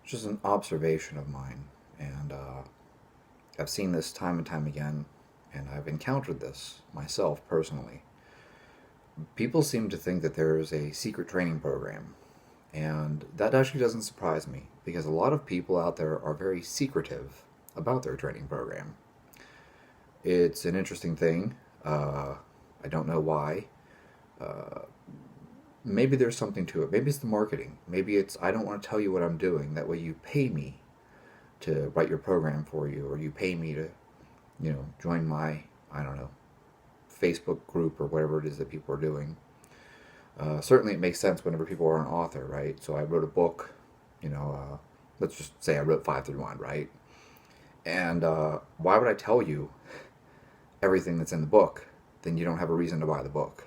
just an observation of mine, and I've seen this time and time again, and I've encountered this myself personally. People seem to think that there is a secret training program, and that actually doesn't surprise me because a lot of people out there are very secretive about their training program. It's an interesting thing. I don't know why. Uh, Maybe there's something to it. Maybe it's the marketing. Maybe it's I don't want to tell you what I'm doing. That way you pay me to write your program for you, or you pay me to, join my, I don't know, Facebook group or whatever it is that people are doing. Certainly it makes sense whenever people are an author, right? So I wrote a book, let's just say I wrote 531, right? And why would I tell you everything that's in the book? Then you don't have a reason to buy the book.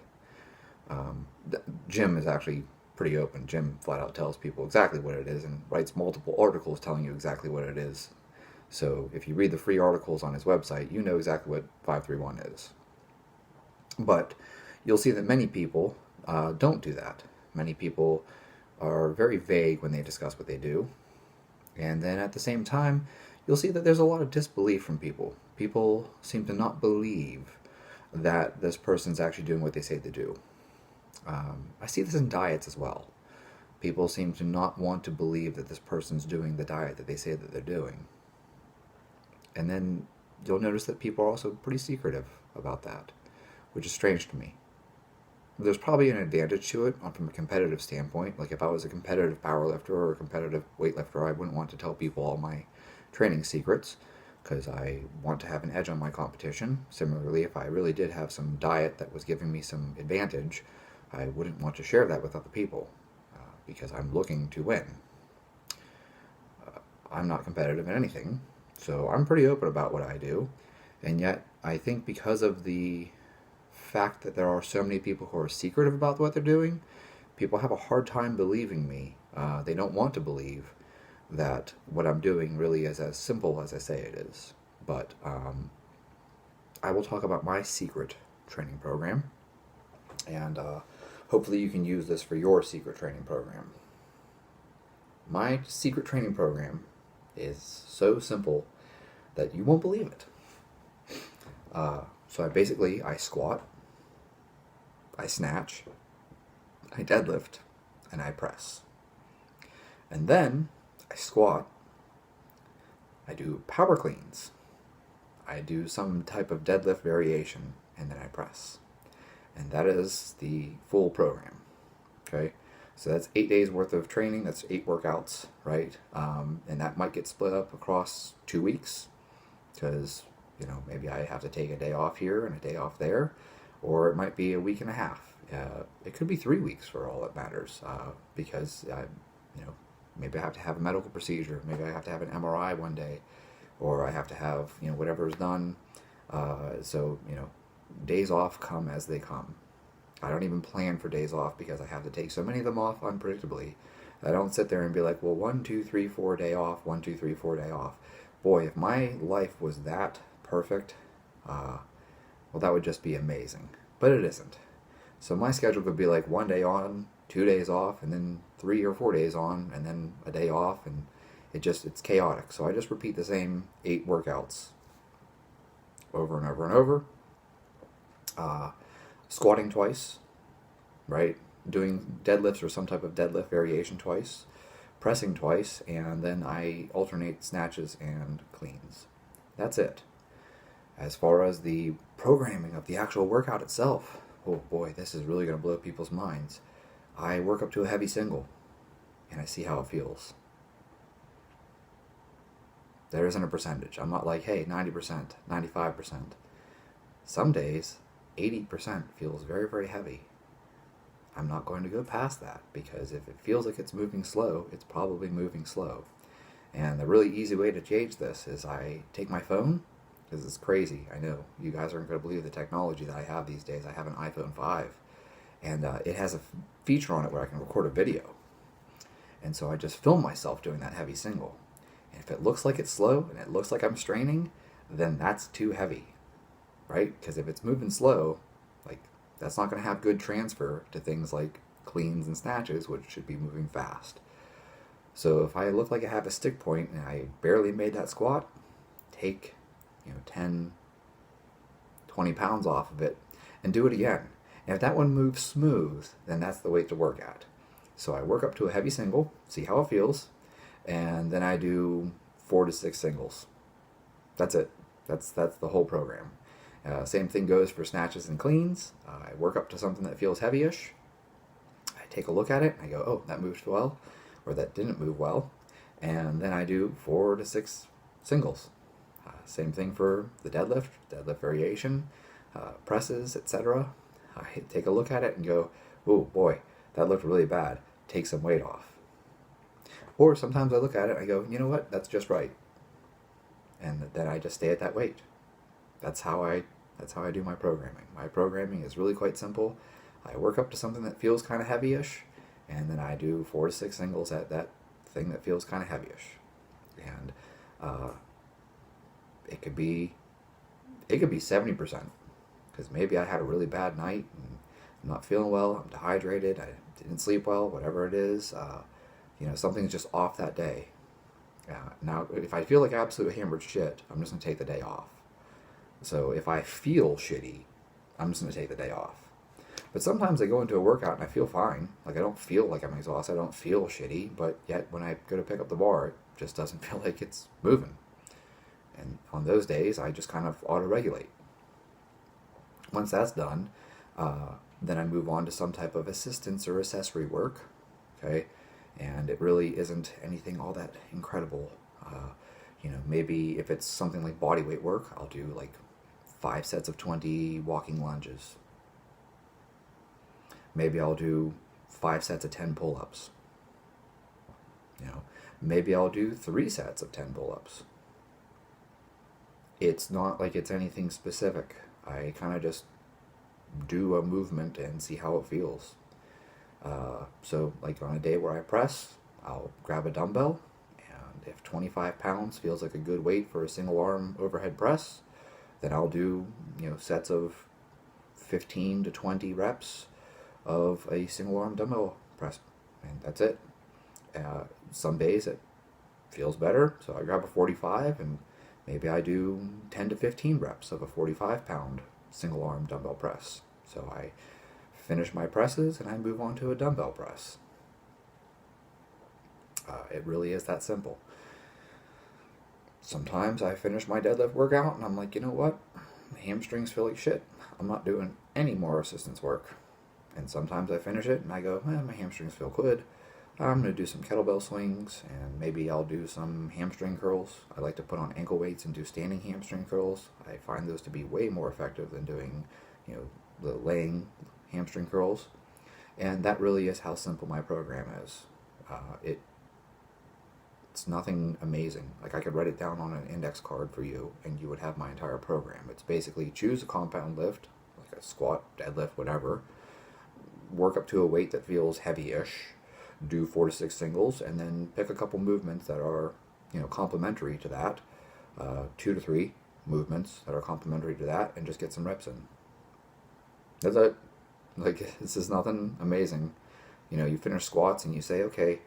Jim is actually pretty open. Jim flat out tells people exactly what it is and writes multiple articles telling you exactly what it is. So if you read the free articles on his website, you know exactly what 531 is. But you'll see that many people don't do that. Many people are very vague when they discuss what they do. And then at the same time, you'll see that there's a lot of disbelief from people. People seem to not believe that this person's actually doing what they say they do. I see this in diets as well. People seem to not want to believe that this person's doing the diet that they say that they're doing. And then you'll notice that people are also pretty secretive about that, which is strange to me. There's probably an advantage to it from a competitive standpoint. Like if I was a competitive powerlifter or a competitive weightlifter, I wouldn't want to tell people all my training secrets because I want to have an edge on my competition. Similarly, if I really did have some diet that was giving me some advantage, I wouldn't want to share that with other people because I'm looking to win. I'm not competitive in anything, so I'm pretty open about what I do. And yet, I think because of the fact that there are so many people who are secretive about what they're doing, people have a hard time believing me. They don't want to believe that what I'm doing really is as simple as I say it is. But I will talk about my secret training program, and hopefully you can use this for your secret training program. My secret training program is so simple that you won't believe it. So I squat, I snatch, I deadlift, and I press. And then I squat, I do power cleans, I do some type of deadlift variation, and then I press. And that is the full program. Okay? So that's 8 days worth of training, that's 8 workouts, right? And that might get split up across 2 weeks because, maybe I have to take a day off here and a day off there, or it might be a week and a half. It could be 3 weeks for all that matters because, maybe I have to have a medical procedure, maybe I have to have an MRI one day, or I have to have, whatever is done. So, days off come as they come. I don't even plan for days off because I have to take so many of them off unpredictably. I don't sit there and be like, well, 1, 2, 3, 4 day off, 1, 2, 3, 4 day off. Boy, if my life was that perfect, well, that would just be amazing. But it isn't. So my schedule could be like 1 day on, 2 days off, and then 3 or 4 days on, and then a day off, and it's chaotic. So I just repeat the same 8 workouts over and over and over. Squatting twice, right? Doing deadlifts or some type of deadlift variation twice, pressing twice, and then I alternate snatches and cleans. That's it. As far as the programming of the actual workout itself, oh boy, this is really going to blow people's minds. I work up to a heavy single, and I see how it feels. There isn't a percentage. I'm not like, hey, 90%, 95%. Some days, 80% feels very, very heavy. I'm not going to go past that because if it feels like it's moving slow, it's probably moving slow. And the really easy way to gauge this is I take my phone, because it's crazy. I know you guys aren't going to believe the technology that I have these days. I have an iPhone 5, and it has a feature on it where I can record a video. And so I just film myself doing that heavy single. And if it looks like it's slow and it looks like I'm straining, then that's too heavy. Right? Because if it's moving slow, that's not going to have good transfer to things like cleans and snatches, which should be moving fast. So if I look like I have a stick point and I barely made that squat, take 10, 20 pounds off of it and do it again. And if that one moves smooth, then that's the weight to work at. So I work up to a heavy single, see how it feels, and then I do 4 to 6 singles. That's it. That's the whole program. Same thing goes for snatches and cleans. I work up to something that feels heavy-ish. I take a look at it and I go, oh, that moved well, or that didn't move well. And then I do 4 to 6 singles. Same thing for the deadlift variation, presses, etc. I take a look at it and go, oh boy, that looked really bad. Take some weight off. Or sometimes I look at it and I go, you know what, that's just right. And then I just stay at that weight. That's how I do my programming. My programming is really quite simple. I work up to something that feels kind of heavy-ish, and then I do 4 to 6 singles at that thing that feels kind of heavy-ish. And it could be 70%, because maybe I had a really bad night and I'm not feeling well, I'm dehydrated, I didn't sleep well, whatever it is. Something's just off that day. Now, if I feel like absolute hammered shit, I'm just going to take the day off. So if I feel shitty, I'm just going to take the day off. But sometimes I go into a workout and I feel fine. Like, I don't feel like I'm exhausted, I don't feel shitty, but yet when I go to pick up the bar, it just doesn't feel like it's moving. And on those days, I just kind of auto-regulate. Once that's done, then I move on to some type of assistance or accessory work, okay? And it really isn't anything all that incredible. Maybe if it's something like body weight work, I'll do like 5 sets of 20 walking lunges. Maybe I'll do 5 sets of 10 pull-ups. Maybe I'll do 3 sets of 10 pull-ups. It's not like it's anything specific. I kind of just do a movement and see how it feels. So like on a day where I press, I'll grab a dumbbell, and if 25 pounds feels like a good weight for a single arm overhead press, then I'll do sets of 15 to 20 reps of a single arm dumbbell press, and that's it. Some days it feels better, so I grab a 45 and maybe I do 10 to 15 reps of a 45-pound single arm dumbbell press. So I finish my presses and I move on to a dumbbell press. It really is that simple. Sometimes I finish my deadlift workout and I'm like, you know what? My hamstrings feel like shit. I'm not doing any more assistance work. And sometimes I finish it and I go, my hamstrings feel good. I'm going to do some kettlebell swings, and maybe I'll do some hamstring curls. I like to put on ankle weights and do standing hamstring curls. I find those to be way more effective than doing, the laying hamstring curls. And that really is how simple my program is. It's nothing amazing. Like, I could write it down on an index card for you, and you would have my entire program. It's basically choose a compound lift, like a squat, deadlift, whatever. Work up to a weight that feels heavy-ish. Do 4 to 6 singles, and then pick a couple movements that are, complementary to that. 2 to 3 movements that are complementary to that, and just get some reps in. That's it. Like, this is nothing amazing. You finish squats and you say, okay,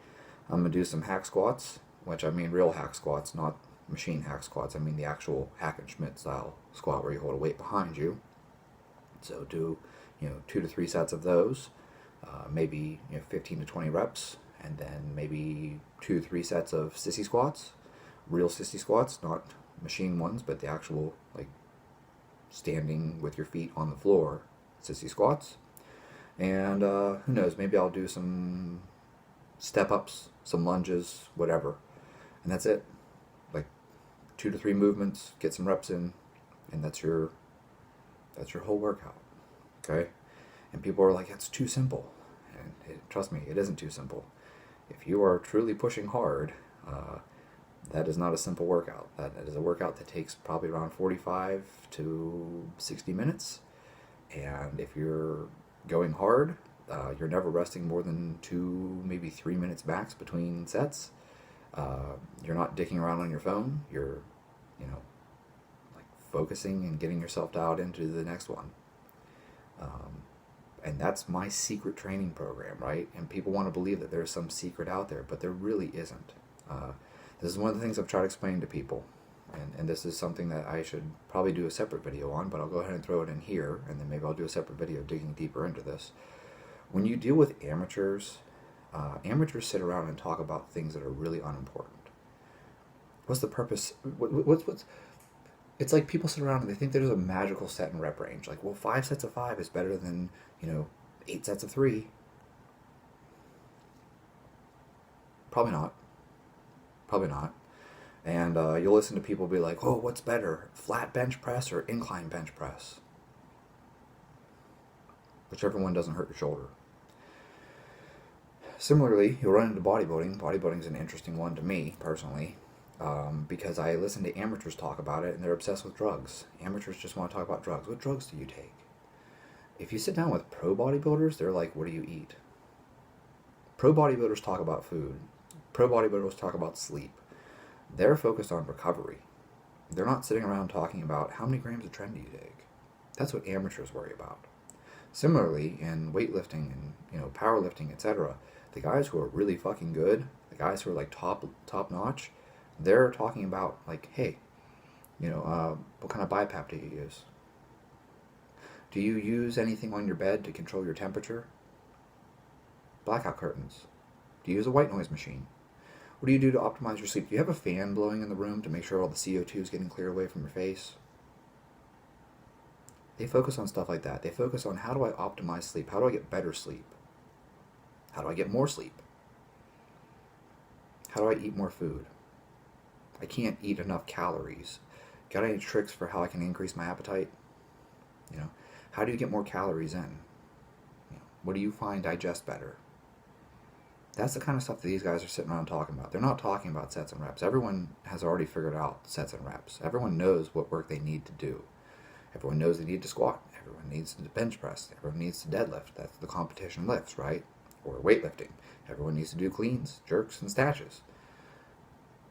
I'm going to do some hack squats, which I mean real hack squats, not machine hack squats. I mean the actual Hack and Schmidt style squat where you hold a weight behind you. So do, 2 to 3 sets of those. Maybe 15 to 20 reps, and then maybe 2 to 3 sets of sissy squats, real sissy squats, not machine ones, but the actual, like, standing with your feet on the floor sissy squats. And who knows, maybe I'll do some step ups, some lunges, whatever, and that's it. Like 2 to 3 movements, get some reps in, and that's your whole workout. Okay. And people are like, that's too simple. And trust me, it isn't too simple. If you are truly pushing hard, that is not a simple workout. That is a workout that takes probably around 45 to 60 minutes. And if you're going hard, you're never resting more than 2, maybe 3 minutes max between sets. You're not dicking around on your phone. You're, focusing and getting yourself dialed into the next one. And that's my secret training program, right? And people want to believe that there's some secret out there, but there really isn't. This is one of the things I've tried explaining to people. And this is something that I should probably do a separate video on, but I'll go ahead and throw it in here, and then maybe I'll do a separate video digging deeper into this. When you deal with amateurs, amateurs sit around and talk about things that are really unimportant. What's the purpose? What's it's like people sit around and they think there's a magical set and rep range. Like, well, 5 sets of 5 is better than, 8 sets of 3. Probably not. Probably not. And you'll listen to people be like, oh, what's better, flat bench press or incline bench press? Whichever one doesn't hurt your shoulder. Similarly, you'll run into bodybuilding. Bodybuilding is an interesting one to me, personally. Because I listen to amateurs talk about it, and they're obsessed with drugs. Amateurs just want to talk about drugs. What drugs do you take? If you sit down with pro bodybuilders, they're like, what do you eat? Pro bodybuilders talk about food. Pro bodybuilders talk about sleep. They're focused on recovery. They're not sitting around talking about how many grams of tren do you take. That's what amateurs worry about. Similarly, in weightlifting and powerlifting, etc., the guys who are really fucking good, the guys who are like top notch, they're talking about, like, hey, what kind of BiPAP do you use? Do you use anything on your bed to control your temperature? Blackout curtains. Do you use a white noise machine? What do you do to optimize your sleep? Do you have a fan blowing in the room to make sure all the CO2 is getting cleared away from your face? They focus on stuff like that. They focus on, how do I optimize sleep? How do I get better sleep? How do I get more sleep? How do I eat more food? I can't eat enough calories. Got any tricks for how I can increase my appetite? How do you get more calories in? What do you find digest better? That's the kind of stuff that these guys are sitting around talking about. They're not talking about sets and reps. Everyone has already figured out sets and reps. Everyone knows what work they need to do. Everyone knows they need to squat. Everyone needs to bench press. Everyone needs to deadlift. That's the competition lifts, right? Or weightlifting. Everyone needs to do cleans, jerks, and snatches.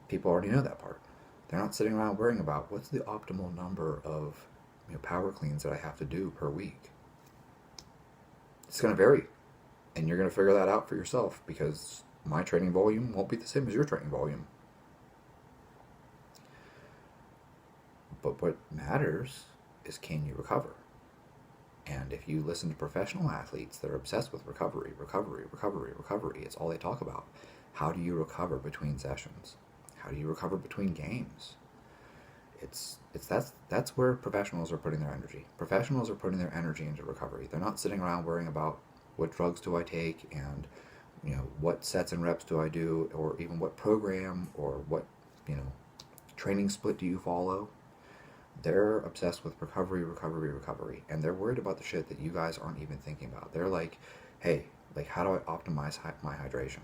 People already know that part. They're not sitting around worrying about what's the optimal number of power cleans that I have to do per week. It's going to vary. And you're going to figure that out for yourself, because my training volume won't be the same as your training volume. But what matters is, can you recover? And if you listen to professional athletes that are obsessed with recovery, it's all they talk about. How do you recover between sessions? How do you recover between games? That's where professionals are putting their energy. Professionals are putting their energy into recovery. They're not sitting around worrying about what drugs do I take, and what sets and reps do I do, or even what program or what training split do you follow. They're obsessed with recovery, and they're worried about the shit that you guys aren't even thinking about. They're like, hey, how do I optimize my hydration?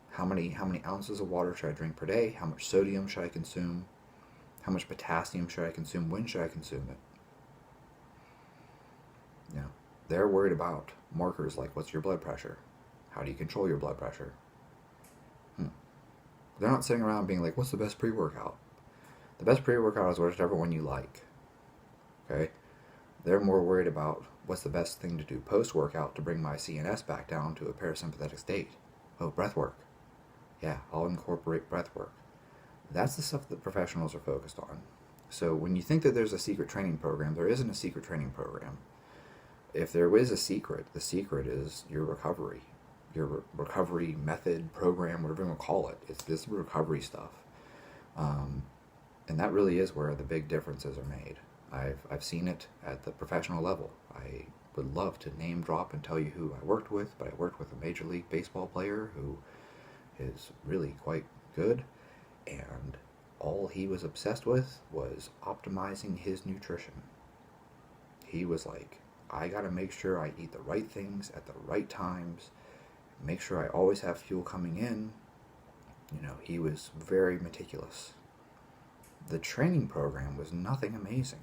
How many ounces of water should I drink per day? How much sodium should I consume? How much potassium should I consume? When should I consume it? They're worried about markers like, what's your blood pressure? How do you control your blood pressure? They're not sitting around being like, what's the best pre-workout? The best pre-workout is whatever one you like. Okay? They're more worried about, what's the best thing to do post-workout to bring my CNS back down to a parasympathetic state? Oh, breath work. Yeah, I'll incorporate breath work. That's the stuff that professionals are focused on. So when you think that there's a secret training program, there isn't a secret training program. If there is a secret, the secret is your recovery. Your recovery method, program, whatever you want to call it. It's this recovery stuff. And that really is where the big differences are made. I've seen it at the professional level. I would love to name drop and tell you who I worked with, but I worked with a Major League Baseball player who is really quite good, and all he was obsessed with was optimizing his nutrition. He was like, I gotta make sure I eat the right things at the right times, make sure I always have fuel coming in. He was very meticulous. The training program was nothing amazing.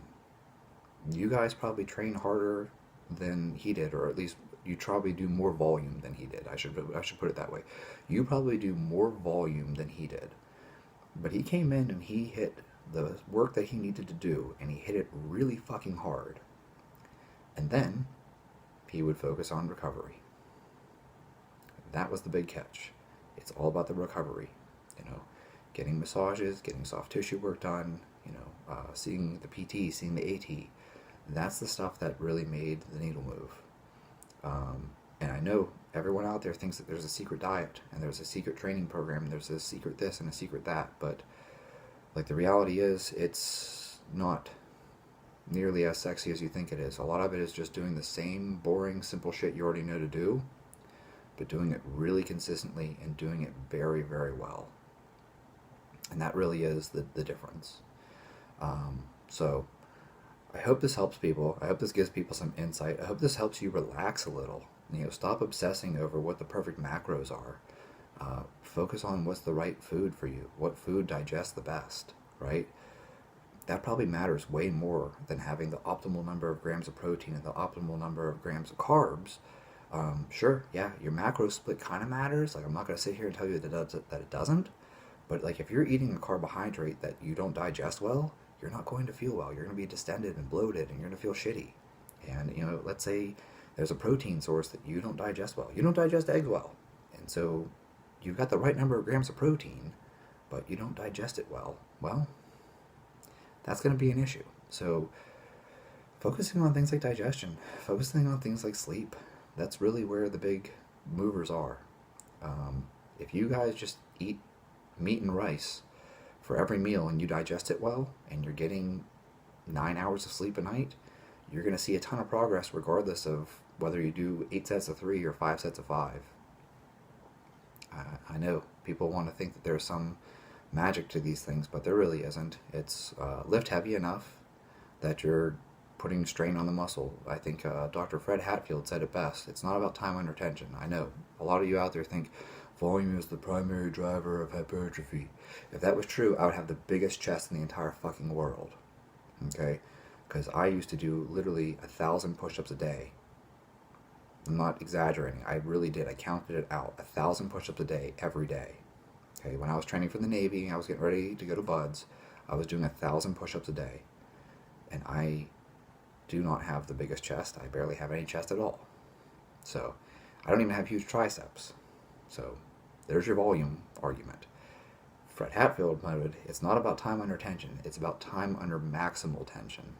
You guys probably train harder than he did, or at least you probably do more volume than he did. I should put it that way. You probably do more volume than he did. But he came in and he hit the work that he needed to do, and he hit it really fucking hard. And then he would focus on recovery. That was the big catch. It's all about the recovery. Getting massages, getting soft tissue work done, seeing the PT, seeing the AT. That's the stuff that really made the needle move. And I know everyone out there thinks that there's a secret diet and there's a secret training program and there's a secret this and a secret that, but the reality is it's not nearly as sexy as you think it is. A lot of it is just doing the same boring, simple shit you already know to do, but doing it really consistently and doing it very, very well. And that really is the difference. So I hope this helps people. I hope this gives people some insight. I hope this helps you relax a little. Stop obsessing over what the perfect macros are. Focus on what's the right food for you. What food digests the best, right? That probably matters way more than having the optimal number of grams of protein and the optimal number of grams of carbs. Sure, yeah, your macro split kind of matters. I'm not going to sit here and tell you that it doesn't. But if you're eating a carbohydrate that you don't digest well, you're not going to feel well. You're going to be distended and bloated, and you're going to feel shitty. And, let's say there's a protein source that you don't digest well. You don't digest eggs well. And so you've got the right number of grams of protein, but you don't digest it well. Well, that's going to be an issue. So focusing on things like digestion, focusing on things like sleep, that's really where the big movers are. If you guys just eat meat and rice for every meal and you digest it well and you're getting 9 hours of sleep a night, you're going to see a ton of progress regardless of whether you do 8 sets of 3 or 5 sets of 5. I know people want to think that there's some magic to these things, but there really isn't. It's lift heavy enough that you're putting strain on the muscle. I think Dr. Fred Hatfield said it best. It's not about time under tension. I know a lot of you out there think volume is the primary driver of hypertrophy. If that was true, I would have the biggest chest in the entire fucking world. Okay? Because I used to do literally 1,000 push-ups a day. I'm not exaggerating. I really did. I counted it out. 1,000 push-ups a day, every day. Okay? When I was training for the Navy, I was getting ready to go to BUD/S, I was doing 1,000 push-ups a day. And I do not have the biggest chest. I barely have any chest at all. So, I don't even have huge triceps. So, there's your volume argument. Fred Hatfield noted, it's not about time under tension, it's about time under maximal tension.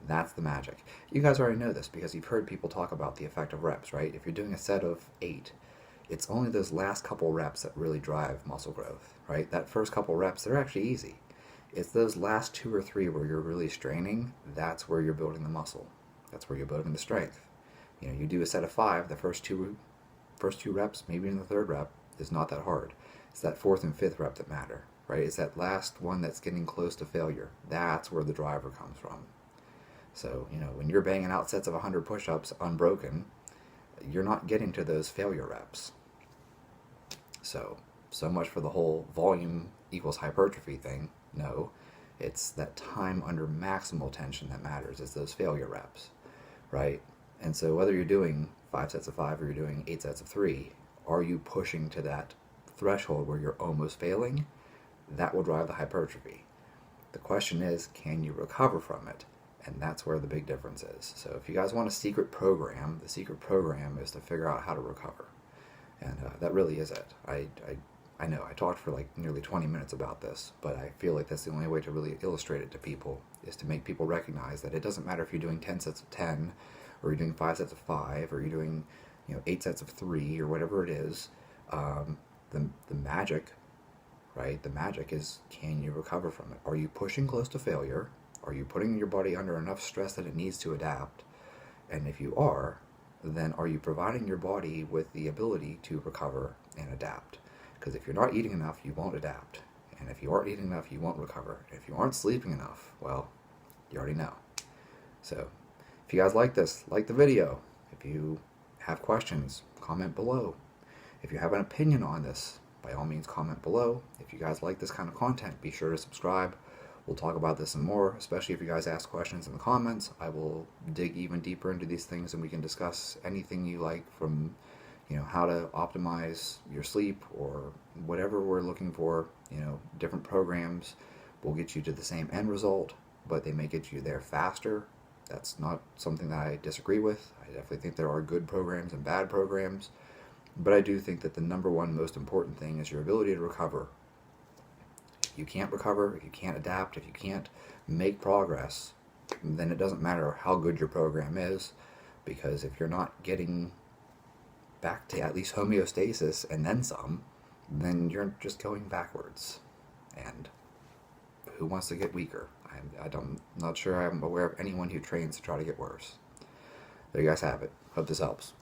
That's the magic. You guys already know this because you've heard people talk about the effect of reps, right? If you're doing a set of 8, it's only those last couple reps that really drive muscle growth, right? That first couple reps, they're actually easy. It's those last 2 or 3 where you're really straining, that's where you're building the muscle. That's where you're building the strength. You do a set of 5, the first two reps, maybe in the 3rd rep, is not that hard. It's that 4th and 5th rep that matter, right? It's that last one that's getting close to failure. That's where the driver comes from. So, when you're banging out sets of 100 push-ups unbroken, you're not getting to those failure reps. So much for the whole volume equals hypertrophy thing. No, it's that time under maximal tension that matters. It's those failure reps, right? And so whether you're doing 5 sets of 5 or you're doing 8 sets of 3, are you pushing to that threshold where you're almost failing? That will drive the hypertrophy. The question is, can you recover from it? And that's where the big difference is. So if you guys want a secret program, the secret program is to figure out how to recover. And that really is it. I know I talked for nearly 20 minutes about this, but I feel like that's the only way to really illustrate it to people, is to make people recognize that it doesn't matter if you're doing 10 sets of 10, or you're doing 5 sets of 5, or you're doing 8 sets of 3, or whatever it is. The magic, right? The magic is, can you recover from it? Are you pushing close to failure? Are you putting your body under enough stress that it needs to adapt? And if you are, then are you providing your body with the ability to recover and adapt? Because if you're not eating enough, you won't adapt. And if you aren't eating enough, you won't recover. If you aren't sleeping enough, well, you already know. So, if you guys like this, like the video. If you have questions, comment below. If you have an opinion on this, by all means comment below. If you guys like this kind of content, be sure to subscribe. We'll talk about this some more, especially if you guys ask questions in the comments. I will dig even deeper into these things and we can discuss anything you like, from how to optimize your sleep or whatever we're looking for. Different programs will get you to the same end result, but they may get you there faster That's not something that I disagree with. I definitely think there are good programs and bad programs, but I do think that the number one most important thing is your ability to recover. If you can't recover, if you can't adapt, if you can't make progress, then it doesn't matter how good your program is, because if you're not getting back to at least homeostasis and then some, then you're just going backwards. And who wants to get weaker? I'm not sure I'm aware of anyone who trains to try to get worse. There you guys have it. Hope this helps.